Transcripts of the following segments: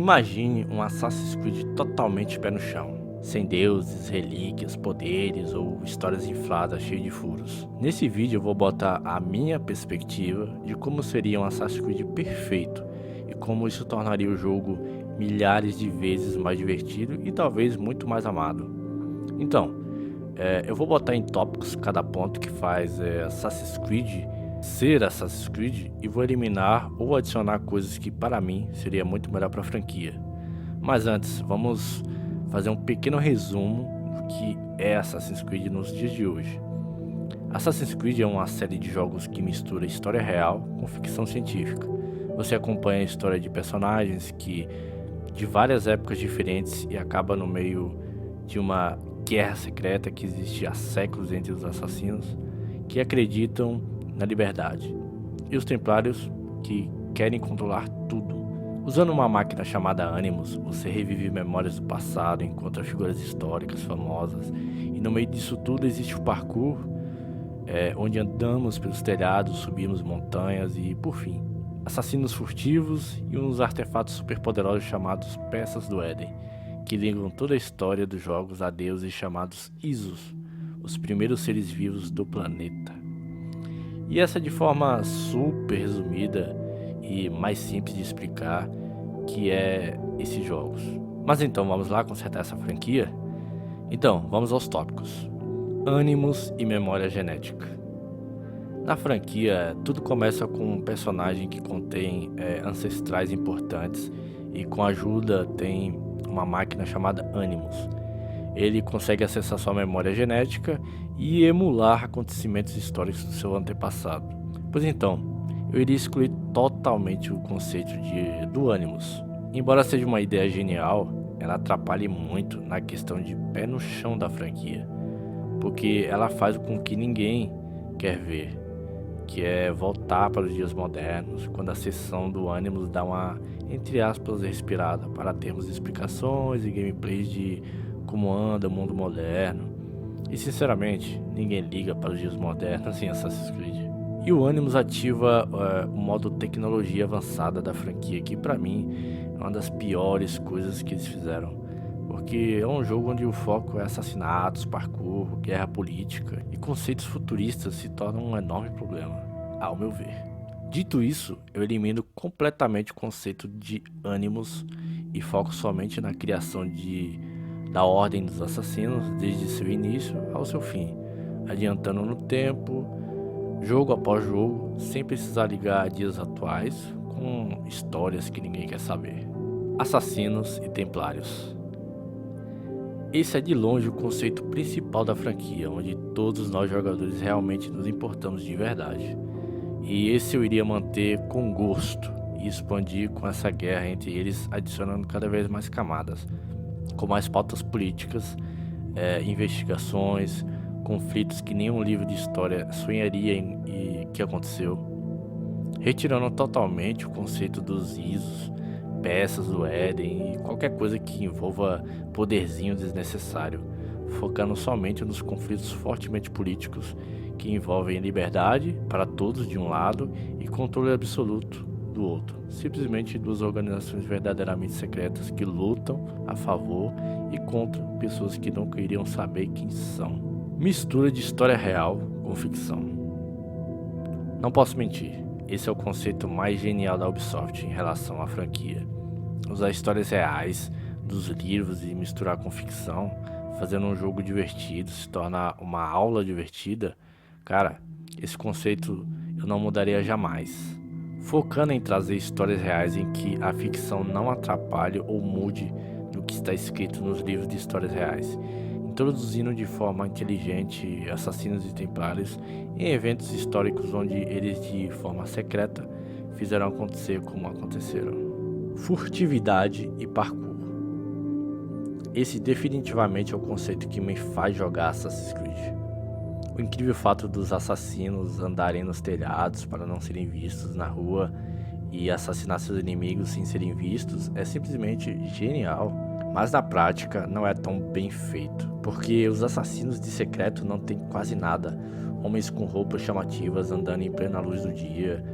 Imagine um Assassin's Creed totalmente pé no chão, sem deuses, relíquias, poderes ou histórias infladas cheias de furos. Nesse vídeo eu vou botar a minha perspectiva de como seria um Assassin's Creed perfeito e como isso tornaria o jogo milhares de vezes mais divertido e talvez muito mais amado. Então, eu vou botar em tópicos cada ponto que faz Assassin's Creed ser Assassin's Creed e vou eliminar ou adicionar coisas que para mim seria muito melhor para a franquia. Mas antes, vamos fazer um pequeno resumo do que é Assassin's Creed nos dias de hoje. Assassin's Creed é uma série de jogos que mistura história real com ficção científica. Você acompanha a história de personagens de várias épocas diferentes e acaba no meio de uma guerra secreta que existe há séculos entre os assassinos que acreditam na liberdade e os templários que querem controlar tudo. Usando uma máquina chamada Animus, você revive memórias do passado, encontra figuras históricas famosas e no meio disso tudo existe o parkour, onde andamos pelos telhados, subimos montanhas e, por fim, assassinos furtivos e uns artefatos superpoderosos chamados Peças do Éden, que ligam toda a história dos jogos a deuses chamados Isos, os primeiros seres vivos do planeta. E essa de forma super resumida e mais simples de explicar que é esses jogos. Mas então vamos lá consertar essa franquia? Então, vamos aos tópicos. Animus e memória genética. Na franquia, tudo começa com um personagem que contém ancestrais importantes e com ajuda tem uma máquina chamada Animus. Ele consegue acessar sua memória genética e emular acontecimentos históricos do seu antepassado. Pois então, eu iria excluir totalmente o conceito do Animus. Embora seja uma ideia genial, ela atrapalha muito na questão de pé no chão da franquia, porque ela faz com que ninguém quer ver, que é voltar para os dias modernos, quando a sessão do Animus dá uma, entre aspas, respirada, para termos explicações e gameplays de como anda o mundo moderno. E sinceramente, ninguém liga para os dias modernos em Assassin's Creed. E o Animus ativa o modo tecnologia avançada da franquia, que para mim é uma das piores coisas que eles fizeram. Porque é um jogo onde o foco é assassinatos, parkour, guerra política e conceitos futuristas se tornam um enorme problema, ao meu ver. Dito isso, eu elimino completamente o conceito de Animus e foco somente na criação da Ordem dos Assassinos desde seu início ao seu fim, adiantando no tempo, jogo após jogo, sem precisar ligar a dias atuais com histórias que ninguém quer saber. Assassinos e Templários. Esse é de longe o conceito principal da franquia, onde todos nós jogadores realmente nos importamos de verdade. E esse eu iria manter com gosto e expandir com essa guerra entre eles, adicionando cada vez mais camadas, com mais pautas políticas, investigações, conflitos que nenhum livro de história sonharia em que aconteceu, retirando totalmente o conceito dos Isos, Peças do Éden e qualquer coisa que envolva poderzinho desnecessário, focando somente nos conflitos fortemente políticos que envolvem liberdade para todos de um lado e controle absoluto do outro. Simplesmente duas organizações verdadeiramente secretas que lutam a favor e contra pessoas que nunca iriam saber quem são. Mistura de história real com ficção. Não posso mentir, esse é o conceito mais genial da Ubisoft em relação à franquia. Usar histórias reais dos livros e misturar com ficção, fazendo um jogo divertido se tornar uma aula divertida. Cara, esse conceito eu não mudaria jamais. Focando em trazer histórias reais em que a ficção não atrapalhe ou mude do que está escrito nos livros de histórias reais, introduzindo de forma inteligente assassinos e templários em eventos históricos onde eles de forma secreta fizeram acontecer como aconteceram. Furtividade e parkour. Esse definitivamente é o conceito que me faz jogar Assassin's Creed. O incrível fato dos assassinos andarem nos telhados para não serem vistos na rua e assassinar seus inimigos sem serem vistos é simplesmente genial. Mas na prática não é tão bem feito, porque os assassinos de secreto não têm quase nada. Homens com roupas chamativas andando em plena luz do dia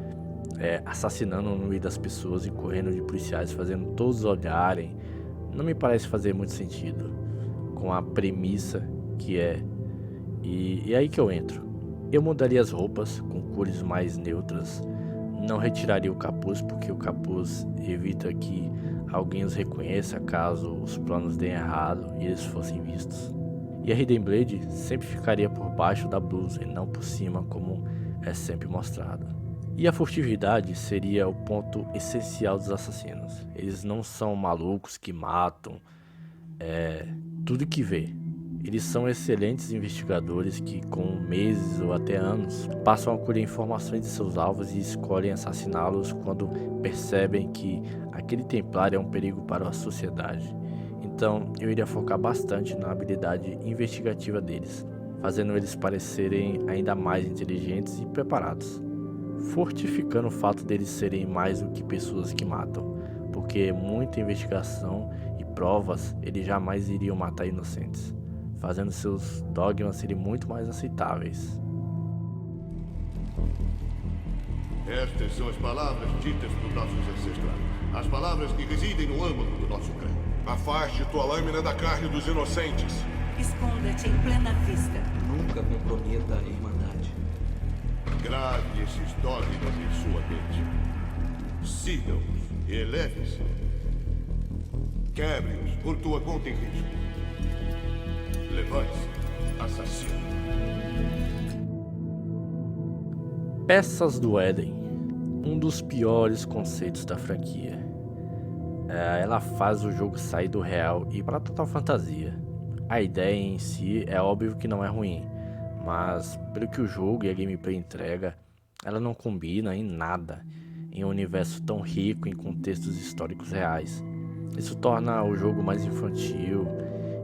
assassinando no meio das pessoas e correndo de policiais, fazendo todos olharem, não me parece fazer muito sentido com a premissa que é. E é aí que eu entro. Eu mudaria as roupas com cores mais neutras, não retiraria o capuz porque o capuz evita que alguém os reconheça caso os planos deem errado e eles fossem vistos. E a Hidden Blade sempre ficaria por baixo da blusa e não por cima como é sempre mostrado. E a furtividade seria o ponto essencial dos assassinos. Eles não são malucos que matam tudo que vê. Eles são excelentes investigadores que, com meses ou até anos, passam a colher informações de seus alvos e escolhem assassiná-los quando percebem que aquele templário é um perigo para a sociedade. Então, eu iria focar bastante na habilidade investigativa deles, fazendo eles parecerem ainda mais inteligentes e preparados, fortificando o fato deles serem mais do que pessoas que matam, porque muita investigação e provas eles jamais iriam matar inocentes, fazendo seus dogmas serem muito mais aceitáveis. Estas são as palavras ditas por nossos ancestrais. As palavras que residem no âmago do nosso crânio. Afaste tua lâmina da carne dos inocentes. Esconda-te em plena vista. Nunca comprometa a Irmandade. Grave esses dogmas em sua mente. Siga-os e eleve-se. Quebre-os por tua conta e risco. Levante-se, assassino. Peças do Éden, um dos piores conceitos da franquia. Ela faz o jogo sair do real e para total fantasia. A ideia em si é óbvio que não é ruim, mas pelo que o jogo e a gameplay entrega, ela não combina em nada em um universo tão rico em contextos históricos reais. Isso torna o jogo mais infantil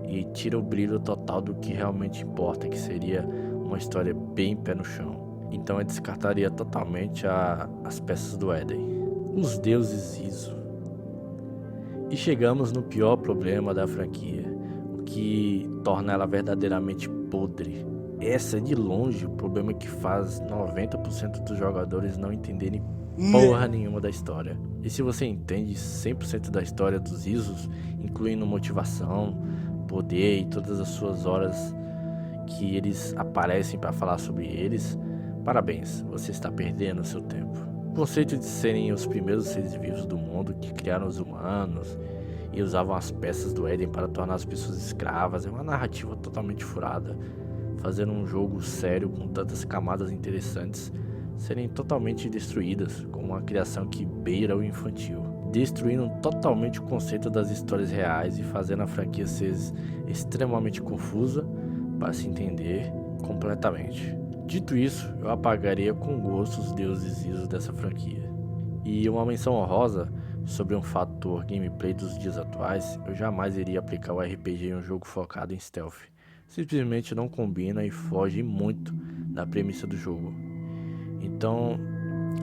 e tira o brilho total do que realmente importa, que seria uma história bem pé no chão. Então eu descartaria totalmente as peças do Éden. Os deuses Iso. E chegamos no pior problema da franquia, o que torna ela verdadeiramente podre. Essa é de longe o problema que faz 90% dos jogadores não entenderem porra nenhuma da história. E se você entende 100% da história dos Isos, incluindo motivação, poder e todas as suas horas que eles aparecem para falar sobre eles, parabéns, você está perdendo o seu tempo. O conceito de serem os primeiros seres vivos do mundo que criaram os humanos e usavam as peças do Éden para tornar as pessoas escravas é uma narrativa totalmente furada, fazendo um jogo sério com tantas camadas interessantes serem totalmente destruídas com uma criação que beira o infantil, destruindo totalmente o conceito das histórias reais e fazendo a franquia ser extremamente confusa para se entender completamente. Dito isso, eu apagaria com gosto os deuses Iso dessa franquia. E uma menção honrosa sobre um fator gameplay dos dias atuais, eu jamais iria aplicar o RPG em um jogo focado em stealth. Simplesmente não combina e foge muito da premissa do jogo. Então,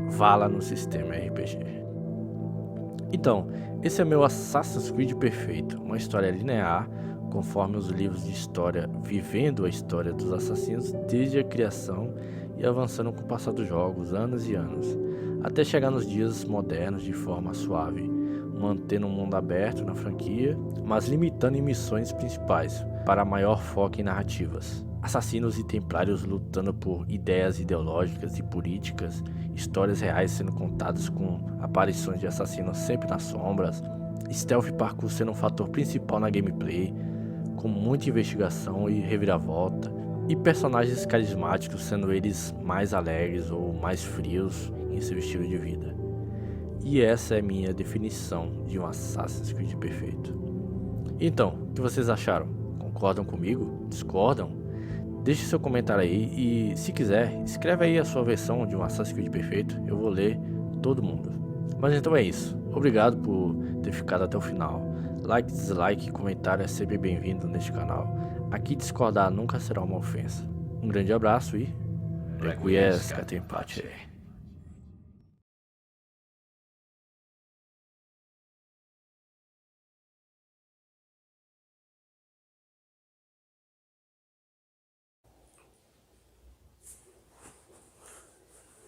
vá lá no sistema RPG. Então, esse é meu Assassin's Creed perfeito, uma história linear, conforme os livros de história, vivendo a história dos assassinos desde a criação e avançando com o passar dos jogos, anos e anos, até chegar nos dias modernos de forma suave, mantendo um mundo aberto na franquia, mas limitando em missões principais, para maior foco em narrativas. Assassinos e templários lutando por ideias ideológicas e políticas, histórias reais sendo contadas com aparições de assassinos sempre nas sombras, stealth parkour sendo um fator principal na gameplay, com muita investigação e reviravolta, e personagens carismáticos sendo eles mais alegres ou mais frios em seu estilo de vida. E essa é a minha definição de um Assassin's Creed perfeito. Então, o que vocês acharam? Concordam comigo? Discordam? Deixe seu comentário aí e, se quiser, escreve aí a sua versão de um Assassin's Creed perfeito, eu vou ler todo mundo. Mas então é isso, obrigado por ter ficado até o final. Like, dislike e comentário é sempre bem-vindo neste canal. Aqui discordar nunca será uma ofensa. Um grande abraço e... Requiescat in pace.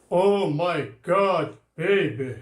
Oh my God! Baby.